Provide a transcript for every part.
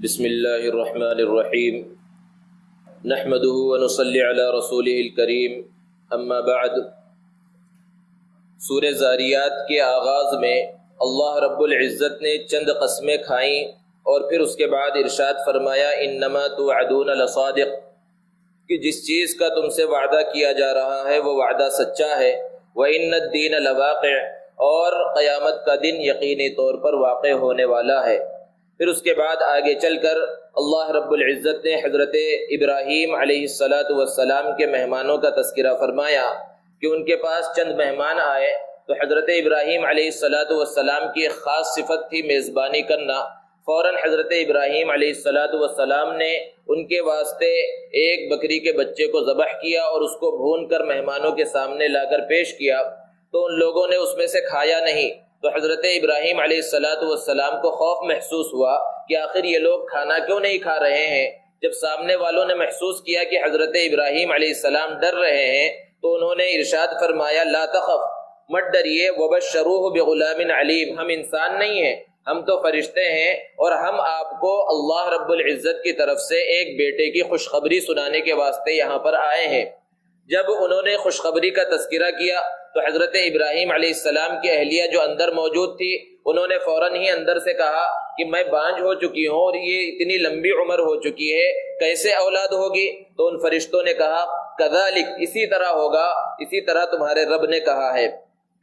بسم اللہ الرحمن الرحیم نحمدہ ونصلی علی رسولہ الکریم اما بعد۔ سورہ ذاریات کے آغاز میں اللہ رب العزت نے چند قسمیں کھائیں اور پھر اس کے بعد ارشاد فرمایا انما توعدون لصادق، کہ جس چیز کا تم سے وعدہ کیا جا رہا ہے وہ وعدہ سچا ہے، وَإِنَّ الدِّينَ لَوَاقِعٌ، اور قیامت کا دن یقینی طور پر واقع ہونے والا ہے۔ پھر اس کے بعد آگے چل کر اللہ رب العزت نے حضرت ابراہیم علیہ السلام کے مہمانوں کا تذکرہ فرمایا کہ ان کے پاس چند مہمان آئے تو حضرت ابراہیم علیہ السلام کی ایک خاص صفت تھی میزبانی کرنا۔ فوراً حضرت ابراہیم علیہ السلام نے ان کے واسطے ایک بکری کے بچے کو ذبح کیا اور اس کو بھون کر مہمانوں کے سامنے لا کر پیش کیا، تو ان لوگوں نے اس میں سے کھایا نہیں۔ تو حضرت ابراہیم علیہ السلام کو خوف محسوس ہوا کہ آخر یہ لوگ کھانا کیوں نہیں کھا رہے ہیں۔ جب سامنے والوں نے محسوس کیا کہ حضرت ابراہیم علیہ السلام ڈر رہے ہیں تو انہوں نے ارشاد فرمایا لا تخف، مت ڈریے، وبشروہ بغلام علیم، ہم انسان نہیں ہیں، ہم تو فرشتے ہیں اور ہم آپ کو اللہ رب العزت کی طرف سے ایک بیٹے کی خوشخبری سنانے کے واسطے یہاں پر آئے ہیں۔ جب انہوں نے خوشخبری کا تذکرہ کیا تو حضرت ابراہیم علیہ السلام کی اہلیہ جو اندر موجود تھی انہوں نے فوراً ہی اندر سے کہا کہ میں بانجھ ہو چکی ہوں اور یہ اتنی لمبی عمر ہو چکی ہے، کیسے اولاد ہوگی؟ تو ان فرشتوں نے کہا کذالک، اسی طرح ہوگا، اسی طرح تمہارے رب نے کہا ہے۔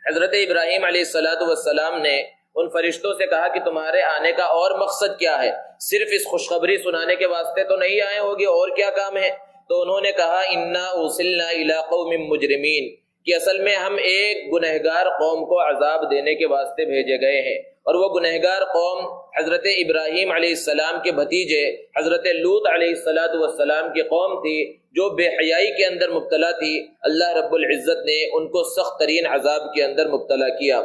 حضرت ابراہیم علیہ السلام نے ان فرشتوں سے کہا کہ تمہارے آنے کا اور مقصد کیا ہے؟ صرف اس خوشخبری سنانے کے واسطے تو نہیں آئے ہوگے، اور کیا کام ہے؟ تو انہوں نے کہا انا ارسلنا الی قوم مجرمین، کہ اصل میں ہم ایک گنہگار قوم کو عذاب دینے کے واسطے بھیجے گئے ہیں، اور وہ گنہگار قوم حضرت ابراہیم علیہ السلام کے بھتیجے حضرت لوط علیہ السلام کی قوم تھی جو بے حیائی کے اندر مبتلا تھی۔ اللہ رب العزت نے ان کو سخت ترین عذاب کے اندر مبتلا کیا۔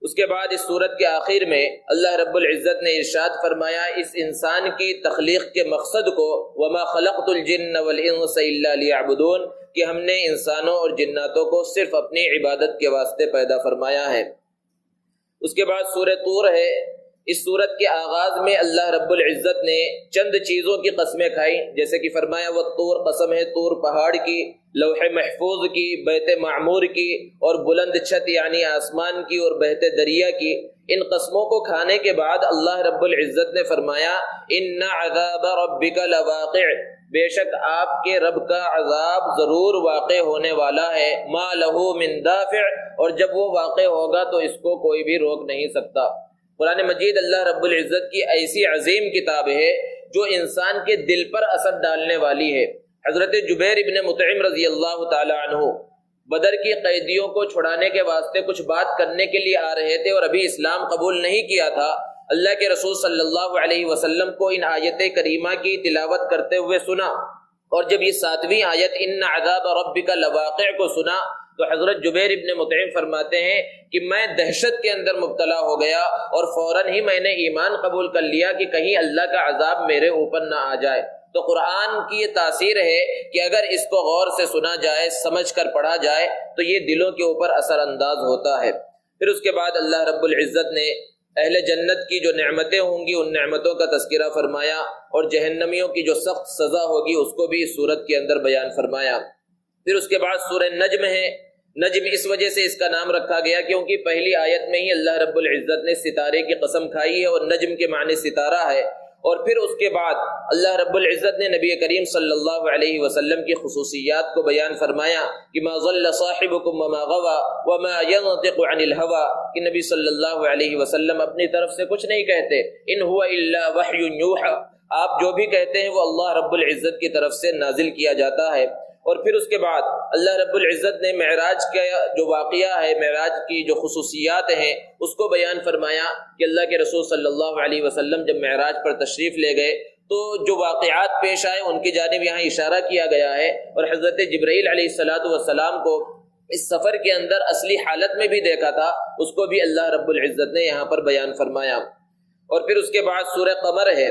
اس کے بعد اس صورت کے آخر میں اللہ رب العزت نے ارشاد فرمایا اس انسان کی تخلیق کے مقصد کو وما خلقت الجن والانس الا لیعبدون، کہ ہم نے انسانوں اور جناتوں کو صرف اپنی عبادت کے واسطے پیدا فرمایا ہے۔ اس کے بعد سورہ طور ہے۔ اس سورت کے آغاز میں اللہ رب العزت نے چند چیزوں کی قسمیں کھائی، جیسے کہ فرمایا والطور، قسم ہے طور پہاڑ کی، لوح محفوظ کی، بیت معمور کی، اور بلند چھت یعنی آسمان کی، اور بہتے دریا کی۔ ان قسموں کو کھانے کے بعد اللہ رب العزت نے فرمایا ان عذاب ربک لواقع، بے شک آپ کے رب کا عذاب ضرور واقع ہونے والا ہے، ما لہ من دافع، اور جب وہ واقع ہوگا تو اس کو کوئی بھی روک نہیں سکتا۔ قرآن مجید اللہ رب العزت کی ایسی عظیم کتاب ہے جو انسان کے دل پر اثر ڈالنے والی ہے۔ حضرت جبیر ابن مطعم رضی اللہ تعالی عنہ بدر کی قیدیوں کو چھڑانے کے واسطے کچھ بات کرنے کے لیے آ رہے تھے اور ابھی اسلام قبول نہیں کیا تھا۔ اللہ کے رسول صلی اللہ علیہ وسلم کو ان آیت کریمہ کی تلاوت کرتے ہوئے سنا، اور جب یہ 7ویں آیت ان عذاب ربک لواقع کو سنا تو حضرت جبیر ابن مطعم فرماتے ہیں کہ میں دہشت کے اندر مبتلا ہو گیا اور فوراً ہی میں نے ایمان قبول کر لیا کہ کہیں اللہ کا عذاب میرے اوپر نہ آ جائے۔ تو قرآن کی یہ تاثیر ہے کہ اگر اس کو غور سے سنا جائے، سمجھ کر پڑھا جائے تو یہ دلوں کے اوپر اثر انداز ہوتا ہے۔ پھر اس کے بعد اللہ رب العزت نے اہل جنت کی جو نعمتیں ہوں گی ان نعمتوں کا تذکرہ فرمایا، اور جہنمیوں کی جو سخت سزا ہوگی اس کو بھی اس صورت کے اندر بیان فرمایا۔ پھر اس کے بعد سورہ نجم ہے۔ نجم اس وجہ سے اس کا نام رکھا گیا کیونکہ پہلی آیت میں ہی اللہ رب العزت نے ستارے کی قسم کھائی ہے، اور نجم کے معنی ستارہ ہے۔ اور پھر اس کے بعد اللہ رب العزت نے نبی کریم صلی اللہ علیہ وسلم کی خصوصیات کو بیان فرمایا کہ ما ضل صاحبکم وما غوى وما ينطق عن الهوى، کہ نبی صلی اللہ علیہ وسلم اپنی طرف سے کچھ نہیں کہتے، ان هو الا وحی یوحى، آپ جو بھی کہتے ہیں وہ اللہ رب العزت کی طرف سے نازل کیا جاتا ہے۔ اور پھر اس کے بعد اللہ رب العزت نے معراج کا جو واقعہ ہے، معراج کی جو خصوصیات ہیں اس کو بیان فرمایا کہ اللہ کے رسول صلی اللہ علیہ وسلم جب معراج پر تشریف لے گئے تو جو واقعات پیش آئے ان کی جانب یہاں اشارہ کیا گیا ہے، اور حضرت جبرائیل علیہ السلام کو اس سفر کے اندر اصلی حالت میں بھی دیکھا تھا، اس کو بھی اللہ رب العزت نے یہاں پر بیان فرمایا۔ اور پھر اس کے بعد سورہ قمر ہے۔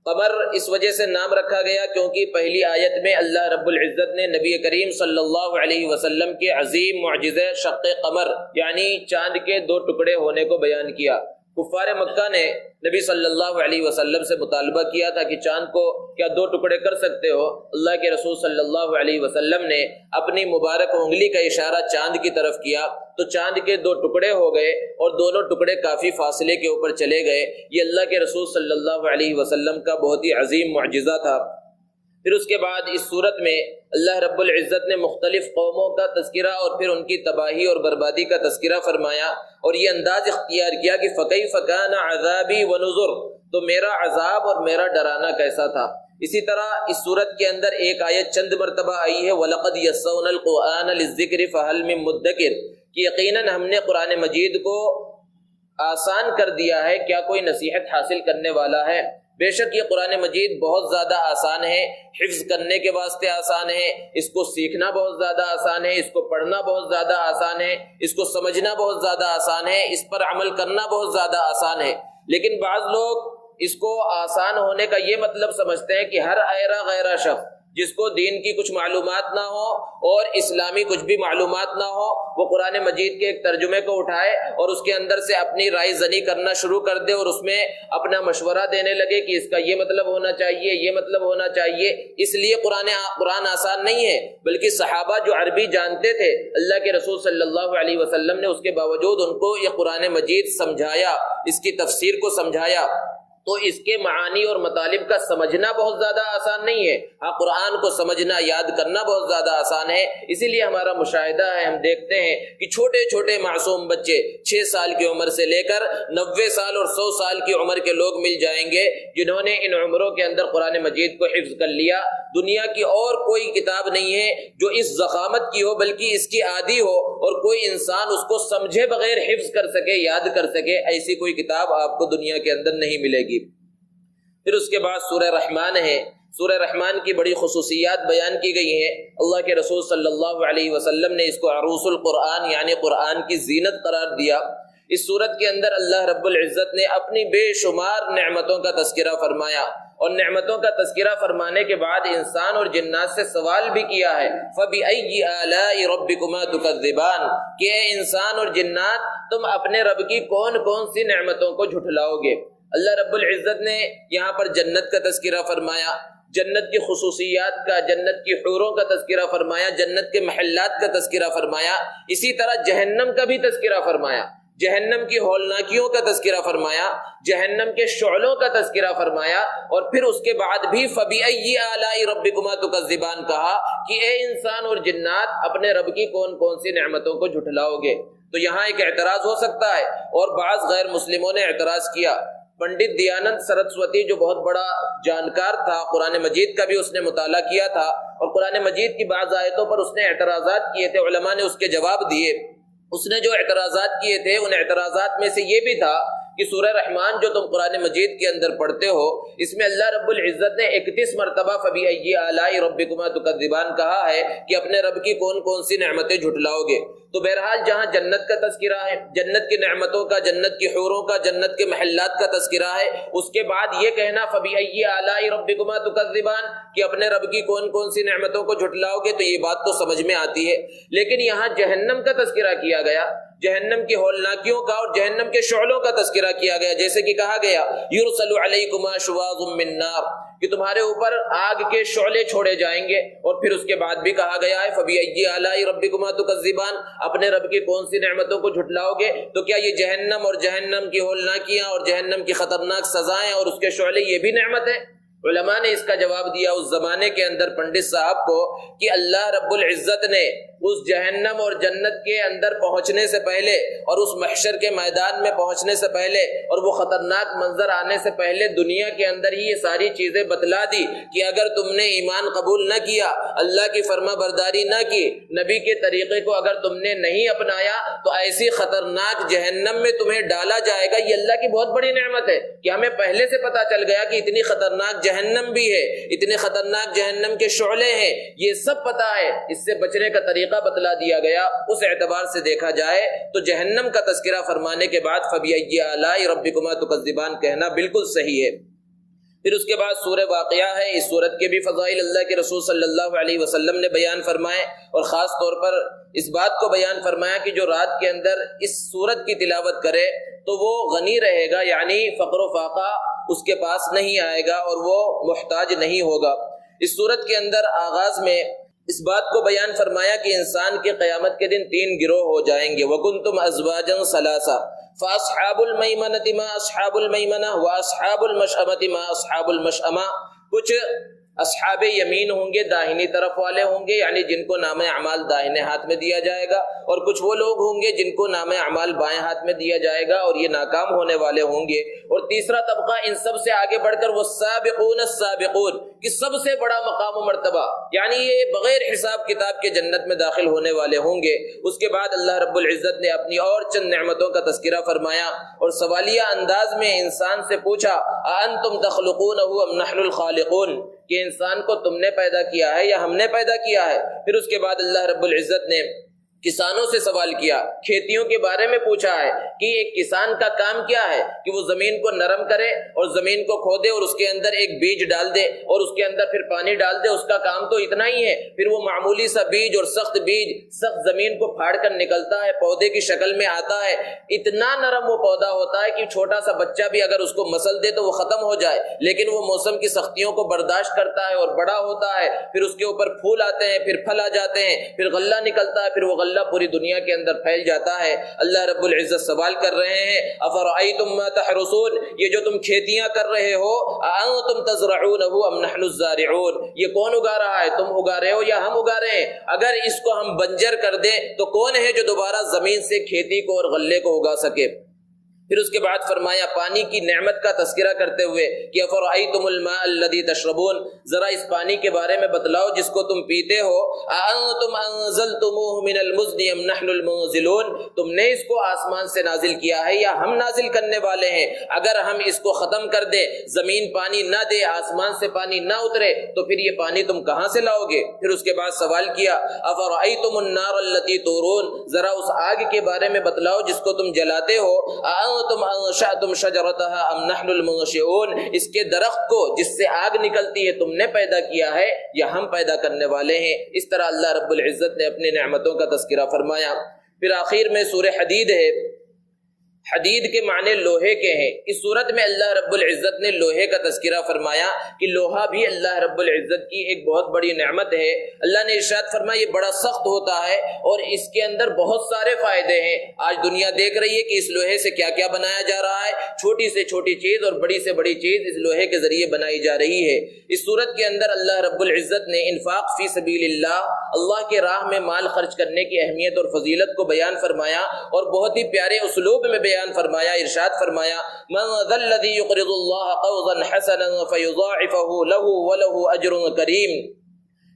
قمر اس وجہ سے نام رکھا گیا کیونکہ پہلی آیت میں اللہ رب العزت نے نبی کریم صلی اللہ علیہ وسلم کے عظیم معجزے شق قمر یعنی چاند کے 2 ٹکڑے ہونے کو بیان کیا۔ کفار مکہ نے نبی صلی اللہ علیہ وسلم سے مطالبہ کیا تھا کہ چاند کو کیا 2 ٹکڑے کر سکتے ہو؟ اللہ کے رسول صلی اللہ علیہ وسلم نے اپنی مبارک انگلی کا اشارہ چاند کی طرف کیا تو چاند کے 2 ٹکڑے ہو گئے اور دونوں ٹکڑے کافی فاصلے کے اوپر چلے گئے۔ یہ اللہ کے رسول صلی اللہ علیہ وسلم کا بہت ہی عظیم معجزہ تھا۔ پھر اس کے بعد اس صورت میں اللہ رب العزت نے مختلف قوموں کا تذکرہ اور پھر ان کی تباہی اور بربادی کا تذکرہ فرمایا اور یہ انداز اختیار کیا کہ فَكَيْفَ كَانَ عَذَابِي وَنُذُرْ، تو میرا عذاب اور میرا ڈرانا کیسا تھا۔ اسی طرح اس صورت کے اندر ایک آیت چند مرتبہ آئی ہے وَلَقَدْ يَسَّرْنَا الْقُرْآنَ لِلذِّكْرِ فَهَلْ مِن مُدَّكِرٍ، کہ یقیناً ہم نے قرآن مجید کو آسان کر دیا ہے، کیا کوئی نصیحت حاصل کرنے والا ہے؟ بے شک یہ قرآن مجید بہت زیادہ آسان ہے، حفظ کرنے کے واسطے آسان ہے، اس کو سیکھنا بہت زیادہ آسان ہے، اس کو پڑھنا بہت زیادہ آسان ہے، اس کو سمجھنا بہت زیادہ آسان ہے، اس پر عمل کرنا بہت زیادہ آسان ہے۔ لیکن بعض لوگ اس کو آسان ہونے کا یہ مطلب سمجھتے ہیں کہ ہر ایرا غیرہ شخص جس کو دین کی کچھ معلومات نہ ہو اور اسلامی کچھ بھی معلومات نہ ہو، وہ قرآن مجید کے ایک ترجمے کو اٹھائے اور اس کے اندر سے اپنی رائے زنی کرنا شروع کر دے اور اس میں اپنا مشورہ دینے لگے کہ اس کا یہ مطلب ہونا چاہیے، یہ مطلب ہونا چاہیے۔ اس لیے قرآن آسان نہیں ہے، بلکہ صحابہ جو عربی جانتے تھے، اللہ کے رسول صلی اللہ علیہ وسلم نے اس کے باوجود ان کو یہ قرآن مجید سمجھایا، اس کی تفسیر کو سمجھایا، تو اس کے معانی اور مطالب کا سمجھنا بہت زیادہ آسان نہیں ہے۔ ہاں، قرآن کو سمجھنا، یاد کرنا بہت زیادہ آسان ہے۔ اسی لیے ہمارا مشاہدہ ہے، ہم دیکھتے ہیں کہ چھوٹے چھوٹے معصوم بچے 6 سال کی عمر سے لے کر 90 سال اور 100 سال کی عمر کے لوگ مل جائیں گے جنہوں نے ان عمروں کے اندر قرآن مجید کو حفظ کر لیا۔ دنیا کی اور کوئی کتاب نہیں ہے جو اس ضخامت کی ہو، بلکہ اس کی عادی ہو اور کوئی انسان اس کو سمجھے بغیر حفظ کر سکے، یاد کر سکے، ایسی کوئی کتاب آپ کو دنیا کے اندر نہیں ملے گی۔ پھر اس کے بعد سورہ رحمان ہے۔ سورہ رحمان کی بڑی خصوصیات بیان کی گئی ہیں۔ اللہ کے رسول صلی اللہ علیہ وسلم نے اس کو عروس القرآن یعنی قرآن کی زینت قرار دیا۔ اس صورت کے اندر اللہ رب العزت نے اپنی بے شمار نعمتوں کا تذکرہ فرمایا، اور نعمتوں کا تذکرہ فرمانے کے بعد انسان اور جنات سے سوال بھی کیا ہے، فَبِأَيِّ آلَاءِ رَبِّكُمَا تُكَذِّبَانِ، کہ اے انسان اور جنات تم اپنے رب کی کون کون سی نعمتوں کو جھٹلاؤ گے۔ اللہ رب العزت نے یہاں پر جنت کا تذکرہ فرمایا، جنت کی خصوصیات کا، جنت کی حوروں کا تذکرہ فرمایا، جنت کے محلات کا تذکرہ فرمایا، اسی طرح جہنم کا بھی تذکرہ فرمایا، جہنم کی ہولناکیوں کا تذکرہ فرمایا، جہنم کے شعلوں کا تذکرہ فرمایا، اور پھر اس کے بعد بھی فَبِأَيِّ آلَاءِ رَبِّكُمَا تُكَذِّبَانِ کہا کہ اے انسان اور جنات اپنے رب کی کون کون سی نعمتوں کو جھٹلاؤ گے۔ تو یہاں ایک اعتراض ہو سکتا ہے، اور بعض غیر مسلموں نے اعتراض کیا۔ پنڈت دیانند سرسوتی جو بہت بڑا جانکار تھا، قرآن مجید کا بھی اس نے مطالعہ کیا تھا اور قرآن مجید کی بعض آیتوں پر اس نے اعتراضات کیے تھے، علماء نے اس کے جواب دیے۔ اس نے جو اعتراضات کیے تھے ان اعتراضات میں سے یہ بھی تھا کہ سورہ رحمان جو تم قرآن مجید کے اندر پڑھتے ہو، اس میں اللہ رب العزت نے 31 مرتبہ فَبِأَيِّ آلَاءِ رَبِّكُمَا تُكَذِّبَانِ کہا ہے کہ اپنے رب کی کون کون سی نعمتیں جھٹلاؤ گے۔ تو بہرحال جہاں جنت کا تذکرہ ہے، جنت کی نعمتوں کا، جنت کی حوروں کا، جنت کے محلات کا تذکرہ ہے، اس کے بعد یہ کہنا فَبِأَيِّ آلَاءِ رَبِّكُمَا تُكَذِّبَانِ کہ اپنے رب کی کون کون سی نعمتوں کو جھٹلاؤ گے، تو یہ بات تو سمجھ میں آتی ہے۔ لیکن یہاں جہنم کا تذکرہ کیا گیا، جہنم کی ہولناکیوں کا اور جہنم کے شعلوں کا تذکرہ کیا گیا، جیسے کہ کہا گیا یُرْسَلُ عَلَيْكُمَا شُوَاظٌ مِّن نَّارٍ کہ تمہارے اوپر آگ کے شعلے چھوڑے جائیں گے، اور پھر اس کے بعد بھی کہا گیا ہے فَبِأَيِّ آلَاءِ رَبِّكُمَا تُكَذِّبَانِ اپنے رب کی کون سی نعمتوں کو جھٹلاؤ گے۔ تو کیا یہ جہنم اور جہنم کی ہولناکیاں اور جہنم کی خطرناک سزائیں اور اس کے شعلے یہ بھی نعمت ہے؟ علماء نے اس کا جواب دیا اس زمانے کے اندر پنڈت صاحب کو کہ اللہ رب العزت نے اس جہنم اور جنت کے اندر پہنچنے سے پہلے اور اس محشر کے میدان میں پہنچنے سے پہلے اور وہ خطرناک منظر آنے سے پہلے دنیا کے اندر ہی یہ ساری چیزیں بتلا دی کہ اگر تم نے ایمان قبول نہ کیا، اللہ کی فرما برداری نہ کی، نبی کے طریقے کو اگر تم نے نہیں اپنایا تو ایسی خطرناک جہنم میں تمہیں ڈالا جائے گا۔ یہ اللہ کی بہت بڑی نعمت ہے کہ ہمیں پہلے سے پتا چل گیا کہ اتنی خطرناک جہنم بھی ہے، اتنے خطرناک جہنم کے شعلے ہیں، یہ سب پتا ہے، اس سے بچنے کا طریقہ بتلا دیا گیا۔ اس اعتبار سے دیکھا جائے تو جہنم کا تذکرہ فرمانے کے بعد فَبِأَيِّ آلَاءِ رَبِّكُمَا تُكَذِّبَانِ کہنا بالکل صحیح ہے۔ پھر اس کے بعد سورہ واقعہ ہے، اس سورت کے بھی فضائل اللہ کے رسول صلی اللہ علیہ وسلم نے بیان فرمائے، اور خاص طور پر اس بات کو بیان فرمایا کہ جو رات کے اندر اس سورت کی تلاوت کرے تو وہ غنی رہے گا، یعنی فقر و فاقہ اس کے پاس نہیں آئے گا اور وہ محتاج نہیں ہوگا۔ اس سورت کے اندر آغاز میں اس بات کو بیان فرمایا کہ انسان کے قیامت کے دن 3 گروہ ہو جائیں گے۔ وَكُنْتُمْ أَزْوَاجًا ثَلَاثًا فَأَصْحَابُ الْمَيْمَنَةِ مَا أَصْحَابُ الْمَيْمَنَةِ وَأَصْحَابُ الْمَشْأَمَةِ مَا أَصْحَابُ الْمَشْأَمَةِ۔ کچھ اصحاب یمین ہوں گے، داہنی طرف والے ہوں گے، یعنی جن کو نام اعمال داہنے ہاتھ میں دیا جائے گا، اور کچھ وہ لوگ ہوں گے جن کو نام اعمال بائیں ہاتھ میں دیا جائے گا اور یہ ناکام ہونے والے ہوں گے۔ اور تیسرا طبقہ ان سب سے آگے بڑھ کر وہ السابقون السابقون، کہ سب سے بڑا مقام و مرتبہ، یعنی یہ بغیر حساب کتاب کے جنت میں داخل ہونے والے ہوں گے۔ اس کے بعد اللہ رب العزت نے اپنی اور چند نعمتوں کا تذکرہ فرمایا اور سوالیہ انداز میں انسان سے پوچھا اَأَنْتُمْ تَخْلُقُونَهُ أَمْ نَحْنُ الْخَالِقُونَ، کہ انسان کو تم نے پیدا کیا ہے یا ہم نے پیدا کیا ہے۔ پھر اس کے بعد اللہ رب العزت نے کسانوں سے سوال کیا، کھیتیوں کے بارے میں پوچھا ہے کہ ایک کسان کا کام کیا ہے، کہ وہ زمین کو نرم کرے اور زمین کو کھودے اور اس کے اندر ایک بیج ڈال دے اور اس کے اندر پھر پانی ڈال دے، اس کا کام تو اتنا ہی ہے۔ پھر وہ معمولی سا بیج اور سخت بیج سخت زمین کو پھاڑ کر نکلتا ہے، پودے کی شکل میں آتا ہے، اتنا نرم وہ پودا ہوتا ہے کہ چھوٹا سا بچہ بھی اگر اس کو مسل دے تو وہ ختم ہو جائے، لیکن وہ موسم کی سختیوں کو برداشت کرتا ہے اور بڑا ہوتا ہے۔ پھر اس کے اوپر پھول آتے ہیں، پھر پھل آ جاتے ہیں، پھر غلہ نکلتا ہے، پھر وہ غلہ پوری دنیا کے اندر پھیل جاتا ہے۔ اللہ رب العزت سوال کر رہے ہیں افرأیتم ما تحرثون، یہ جو تم کھیتیاں کر رہے ہو، اانتم تزرعونہ ام نحن الزارعون، یہ کون اگا رہا ہے، تم اگا رہے ہو یا ہم اگا رہے ہیں؟ اگر اس کو ہم بنجر کر دیں تو کون ہے جو دوبارہ زمین سے کھیتی کو اور غلے کو اگا سکے؟ پھر اس کے بعد فرمایا پانی کی نعمت کا تذکرہ کرتے ہوئے کہ افرأیتم الماء الذی تشربون، ذرا اس پانی کے بارے میں بتلاؤ جس کو تم پیتے ہو، اانتم انزلتموہ من المزن ام نحن المنزلون، تم نے اس کو آسمان سے نازل کیا ہے یا ہم نازل کرنے والے ہیں؟ اگر ہم اس کو ختم کر دیں، زمین پانی نہ دے، آسمان سے پانی نہ اترے، تو پھر یہ پانی تم کہاں سے لاؤ گے؟ پھر اس کے بعد سوال کیا افرأیتم النار التی تورون، ذرا اس آگ کے بارے میں بتلاؤ جس کو تم جلاتے ہو، تم انشأتم شجرتها ام نحن المنشئون، اس کے درخت کو جس سے آگ نکلتی ہے تم نے پیدا کیا ہے یا ہم پیدا کرنے والے ہیں؟ اس طرح اللہ رب العزت نے اپنی نعمتوں کا تذکرہ فرمایا۔ پھر آخر میں سورہ حدید ہے، حدید کے معنی لوہے کے ہیں۔ اس صورت میں اللہ رب العزت نے لوہے کا تذکرہ فرمایا کہ لوہا بھی اللہ رب العزت کی ایک بہت بڑی نعمت ہے۔ اللہ نے ارشاد فرمایا یہ بڑا سخت ہوتا ہے اور اس کے اندر بہت سارے فائدے ہیں۔ آج دنیا دیکھ رہی ہے کہ اس لوہے سے کیا کیا بنایا جا رہا ہے، چھوٹی سے چھوٹی چیز اور بڑی سے بڑی چیز اس لوہے کے ذریعے بنائی جا رہی ہے۔ اس صورت کے اندر اللہ رب العزت نے انفاق فی سبیل اللہ کے راہ میں مال خرچ کرنے کی اہمیت اور فضیلت کو بیان فرمایا اور بہت ہی پیارے اسلوب میں بیان فرمایا۔ ارشاد فرمایا من ذا الذی یقرض اللہ قرضا حسنا فیضاعفہ لہ ولہ اجر کریم،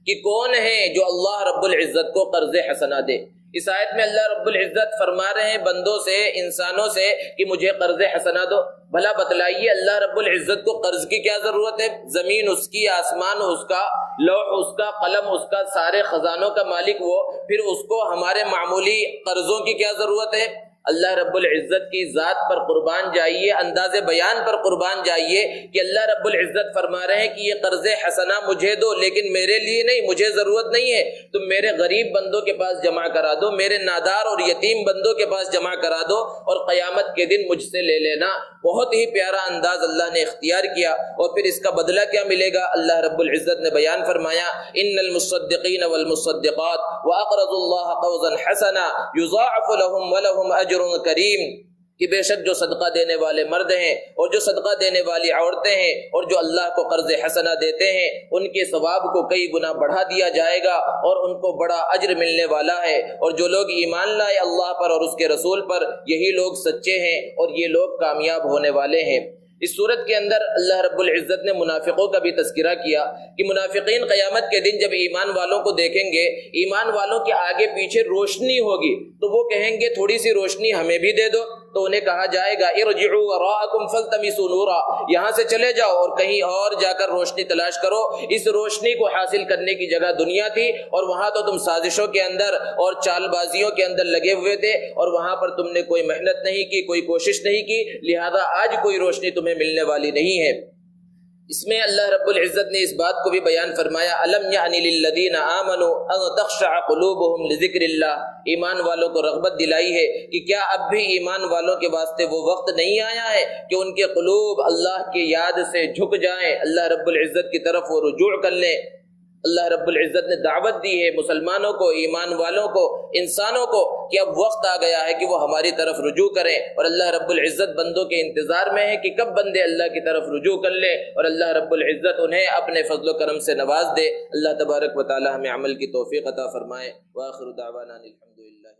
کہ کون ہے جو اللہ رب العزت کو قرض حسنہ دے۔ اس آیت میں اللہ رب العزت فرما رہے ہیں بندوں سے، انسانوں سے کہ مجھے قرض حسنہ دو۔ بھلا بتلائیے اللہ رب العزت کو قرض کی کیا ضرورت ہے؟ زمین اس کی، آسمان اس کا، لوح اس کا، قلم اس کا، سارے خزانوں کا مالک وہ، پھر اس کو ہمارے معمولی قرضوں کی کیا ضرورت ہے؟ اللہ رب العزت کی ذات پر قربان جائیے، انداز بیان پر قربان جائیے کہ اللہ رب العزت فرما رہے ہیں کہ یہ قرض حسنہ مجھے دو، لیکن میرے لیے نہیں، مجھے ضرورت نہیں ہے، تم میرے غریب بندوں کے پاس جمع کرا دو، میرے نادار اور یتیم بندوں کے پاس جمع کرا دو اور قیامت کے دن مجھ سے لے لینا۔ بہت ہی پیارا انداز اللہ نے اختیار کیا، اور پھر اس کا بدلہ کیا ملے گا؟ اللہ رب العزت نے بیان فرمایا ان المصدقین والمصدقات واقرضوا اللہ قرضا حسنا یضاعف لهم ولهم اجر کریم، کہ بے شک جو صدقہ دینے والے مرد ہیں اور جو صدقہ دینے والی عورتیں ہیں اور جو اللہ کو قرض حسنہ دیتے ہیں ان کے ثواب کو کئی گنا بڑھا دیا جائے گا اور ان کو بڑا اجر ملنے والا ہے۔ اور جو لوگ ایمان لائے اللہ پر اور اس کے رسول پر، یہی لوگ سچے ہیں اور یہ لوگ کامیاب ہونے والے ہیں۔ اس صورت کے اندر اللہ رب العزت نے منافقوں کا بھی تذکرہ کیا کہ منافقین قیامت کے دن جب ایمان والوں کو دیکھیں گے، ایمان والوں کے آگے پیچھے روشنی ہوگی تو وہ کہیں گے تھوڑی سی روشنی ہمیں بھی دے دو، تو انہیں کہا جائے گا ارجعوا وراءکم فالتمسوا نورا، یہاں سے چلے جاؤ اور کہیں اور جا کر روشنی تلاش کرو۔ اس روشنی کو حاصل کرنے کی جگہ دنیا تھی اور وہاں تو تم سازشوں کے اندر اور چال بازیوں کے اندر لگے ہوئے تھے اور وہاں پر تم نے کوئی محنت نہیں کی، کوئی کوشش نہیں کی، لہذا آج کوئی روشنی تمہیں ملنے والی نہیں ہے۔ اس میں اللہ رب العزت نے اس بات کو بھی بیان فرمایا الم یعن للذین آمنوا ان تخشع قلوبهم لذکر اللہ، ایمان والوں کو رغبت دلائی ہے کہ کیا اب بھی ایمان والوں کے واسطے وہ وقت نہیں آیا ہے کہ ان کے قلوب اللہ کی یاد سے جھک جائیں، اللہ رب العزت کی طرف وہ رجوع کر لیں۔ اللہ رب العزت نے دعوت دی ہے مسلمانوں کو، ایمان والوں کو، انسانوں کو کہ اب وقت آ گیا ہے کہ وہ ہماری طرف رجوع کریں، اور اللہ رب العزت بندوں کے انتظار میں ہے کہ کب بندے اللہ کی طرف رجوع کر لیں اور اللہ رب العزت انہیں اپنے فضل و کرم سے نواز دے۔ اللہ تبارک و تعالی ہمیں عمل کی توفیق عطا فرمائے۔ وآخر دعوانا الحمدللہ۔